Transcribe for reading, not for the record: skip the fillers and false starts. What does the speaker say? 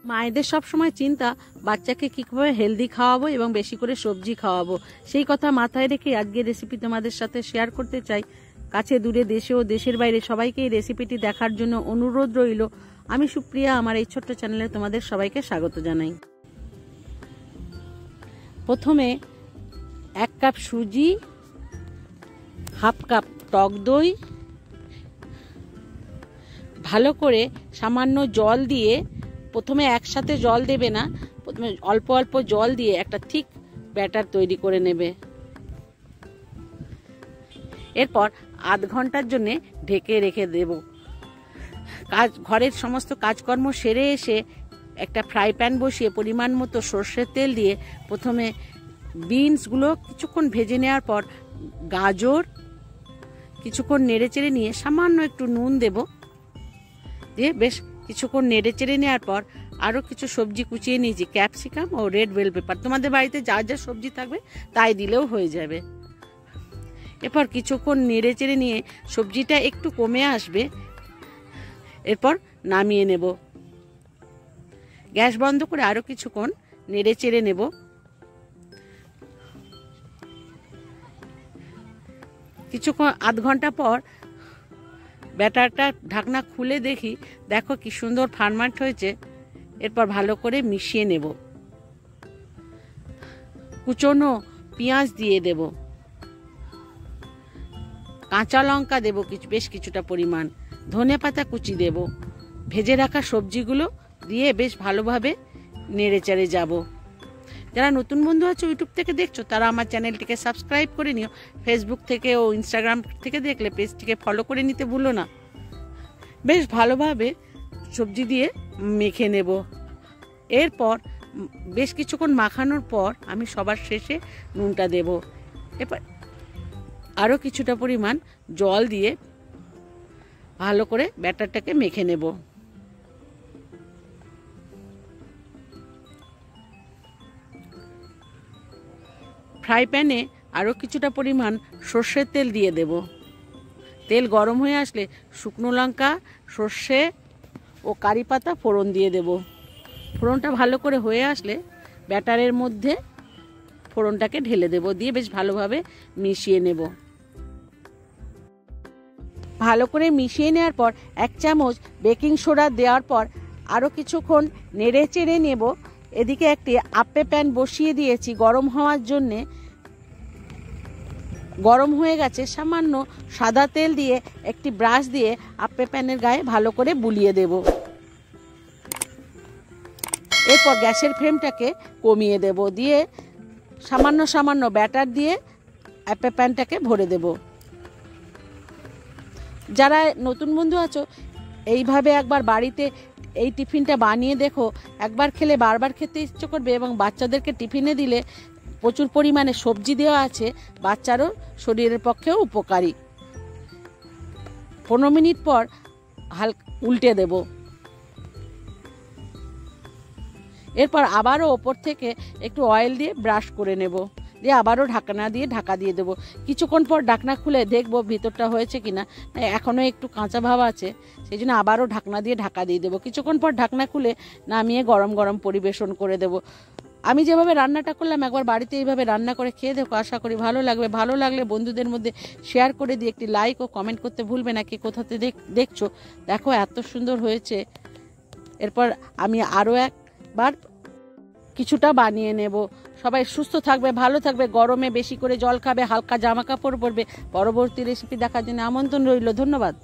মায়েদের সব সময় চিন্তা বাচ্চাকে কীভাবে হেলদি খাওয়াবো এবং বেশি করে সবজি খাওয়াবো। সেই কথা মাথায় রেখে আজকের রেসিপি তোমাদের সাথে শেয়ার করতে চাই। কাছে দূরে দেশে ও দেশের বাইরে সবাইকে এই রেসিপিটি দেখার জন্য অনুরোধ রইল। আমি সুপ্রিয়া, আমার এই ছোট্ট চ্যানেলে তোমাদের সবাইকে স্বাগত জানাই। প্রথমে 1 কাপ সুজি, হাফ কাপ টক দই, ভালো করে সামান্য জল দিয়ে, প্রথমে একসাথে জল দেবে না, প্রথমে অল্প অল্প জল দিয়ে একটা ঠিক ব্যাটার তৈরি করে নেবে। এরপর আধ ঘন্টার জন্য ঢেকে রেখে দেব। ঘরের সমস্ত কাজকর্ম সেরে এসে একটা ফ্রাই প্যান বসিয়ে পরিমাণ মতো সর্ষের তেল দিয়ে প্রথমে বিনসগুলো কিছুক্ষণ ভেজে নেওয়ার পর গাজর কিছুক্ষণ নেড়েচেড়ে নিয়ে সামান্য একটু নুন দেব, দিয়ে বেশ কিছুক্ষণ নেড়েচেড়ে নেওয়ার পর আরও কিছু সবজি কুচিয়ে নিয়েছি, ক্যাপসিকাম ও রেড বেল পেপার। তোমাদের বাড়িতে যা যা সবজি থাকবে তাই দিলেও হয়ে যাবে। এরপর কিছুক্ষণ নেড়েচেড়ে নিয়ে সবজিটা একটু কমে আসবে, এরপর নামিয়ে নেব। গ্যাস বন্ধ করে আরও কিছুক্ষণ নেড়েচেড়ে নেব। কিছুক্ষণ আধ ঘন্টা পর ব্যাটারটা ঢাকনা খুলে দেখি, দেখো কি সুন্দর ফার্মেন্ট হয়েছে। এরপর ভালো করে মিশিয়ে নেব। কুচনো পেঁয়াজ দিয়ে দেব, কাঁচা লঙ্কা দেব বেশ কিছুটা পরিমাণ, ধনেপাতা কুচি দেব, ভেজে রাখা সবজিগুলো দিয়ে বেশ ভালোভাবে নেড়েচেড়ে যাব। যারা নতুন বন্ধু আছো ইউটিউব থেকে দেখছো তারা আমার চ্যানেলটিকে সাবস্ক্রাইব করে নিও। ফেসবুক থেকে ও ইনস্টাগ্রাম থেকে দেখলে পেজটিকে ফলো করে নিতে ভুলো না। বেশ ভালোভাবে সবজি দিয়ে মেখে নেব। এরপর বেশ কিছুক্ষণ মাখানোর পর আমি সবার শেষে নুনটা দেব। এরপর আরও কিছুটা পরিমাণ জল দিয়ে ভালো করে ব্যাটারটাকে মেখে নেব। ফ্রাই প্যানে আরও কিছুটা পরিমাণ সর্ষের তেল দিয়ে দেব। তেল গরম হয়ে আসলে শুকনো লঙ্কা, সর্ষে ও কারি পাতা ফোড়ন দিয়ে দেব। ফোড়নটা ভালো করে হয়ে আসলে ব্যাটারের মধ্যে ফোড়নটাকে ঢেলে দেব, দিয়ে বেশ ভালোভাবে মিশিয়ে নেব। ভালো করে মিশিয়ে নেওয়ার পর 1 চামচ বেকিং সোডা দেওয়ার পর আরও কিছুক্ষণ নেড়ে চেড়ে নেব। এদিকে একটি আপ্পে প্যান বসিয়ে দিয়েছি গরম হওয়ার জন্যে। গরম হয়ে গেছে, সামান্য সাদা তেল দিয়ে একটি ব্রাশ দিয়ে আপ্পে প্যানের গায়ে ভালো করে বুলিয়ে দেব। এরপর গ্যাসের ফ্লেমটাকে কমিয়ে দেব, দিয়ে সামান্য সামান্য ব্যাটার দিয়ে আপ্পে প্যানটাকে ভরে দেব। যারা নতুন বন্ধু আছো এইভাবে একবার বাড়িতে এই টিফিনটা বানিয়ে দেখো। একবার খেলে বারবার খেতে ইচ্ছে করবে এবং বাচ্চাদেরকে টিফিনে দিলে প্রচুর পরিমাণে সবজি দেওয়া আছে, বাচ্চারও শরীরের পক্ষেও উপকারী। 15 মিনিট পর হালকা উল্টে দেব। এরপর আবারও ওপর থেকে একটু অয়েল দিয়ে ব্রাশ করে নেব, দিয়ে আবারও ঢাকনা দিয়ে ঢাকা দিয়ে দেবো। কিছুক্ষণ পর ঢাকনা খুলে দেখবো ভিতরটা হয়েছে কিনা, এখনও একটু কাঁচা ভাব আছে, সেই জন্য আবারও ঢাকনা দিয়ে ঢাকা দিয়ে দেবো। কিছুক্ষণ পর ঢাকনা খুলে নামিয়ে গরম গরম পরিবেশন করে দেব। আমি যেভাবে রান্নাটা করলাম একবার বাড়িতে এইভাবে রান্না করে খেয়ে দেখো, আশা করি ভালো লাগবে। ভালো লাগলে বন্ধুদের মধ্যে শেয়ার করে দিয়ে একটি লাইক ও কমেন্ট করতে ভুলবে না কে কোথাতে দেখছো। দেখো এত সুন্দর হয়েছে। এরপর আমি আরও একবার কিছুটা বানিয়ে নেব। সবাই সুস্থ থাকবে, ভালো থাকবে, গরমে বেশি করে জল খাবে, হালকা জামা কাপড় পরবে। পরবর্তী রেসিপি দেখার জন্য আমন্ত্রণ রইল। ধন্যবাদ।